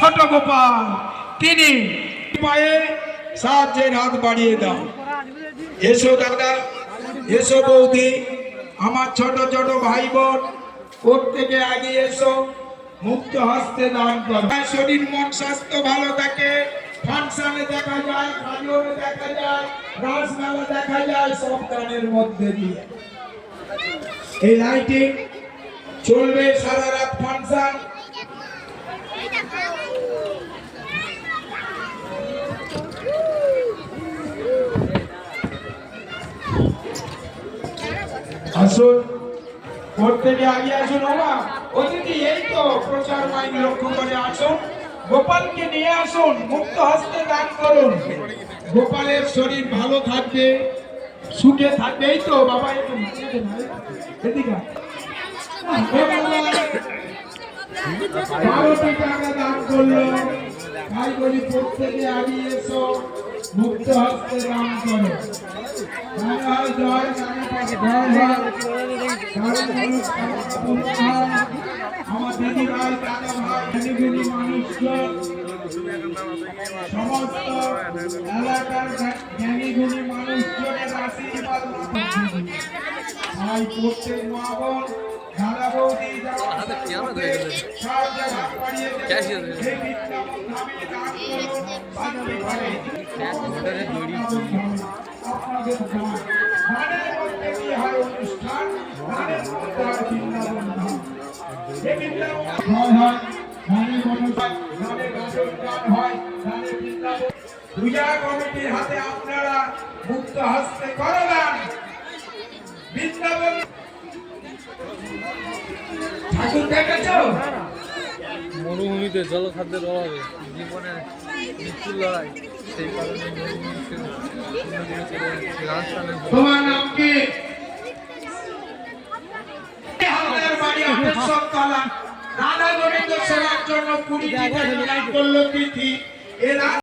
ছোট গোপাল তিনি পায়ে সাহায্যের হাত বাড়িয়ে দাও। এসো দাদা, এসো বৌদি, আমার ছোট ছোট ভাই বোন প্রত্যেকে আগে এসো, মুক্ত হস্তে দান করো। শরীর মন স্বাস্থ্য ভালো থাকে, ফাংশনে দেখা যায়, কাজলে দেখা যায়, রাসমেলা দেখা যায়, সব গানের মধ্যে দিয়ে এই লাইটিং চলবে সারা রাত ফাংশন। আসুন, প্রত্যেকে আগে আসুন। বাবা অতিথি এই তো প্রচার মাইক লক্ষ্য করে আসুন, গোপালকে নিয়ে আসুন, মুক্ত হস্তে দান করুন। গোপালের শরীর ভালো থাকবে, সুখে থাকবে। এই তো বাবা, একটু এদিকে 12টি টাকা দান করলো। তাই বলি প্রত্যেকে আগে এসো, মুক্ত হস্তে দান করো। আমার দিদি ভাই, দাদা ভাই, জ্ঞানীগুণী মানুষজন, সমস্ত এলাকার জ্ঞানীগুণী মানুষজনের আশীর্বাদ প্রত্যেক মা বোন, দাদা বৌদি পূজা কমিটির হাতে আপনারা মুক্ত হস্তে করবেন। বৃন্দাবন ঠাকুর দেখেছো? মরুভূমিতে জলখাদ্যের অভাবে জীবনে মৃত্যুর লড়াই, সেই কারণে তোমার নাম কি? রাধা গোবিন্দ সেবার জন্য 20 করলো তিথি।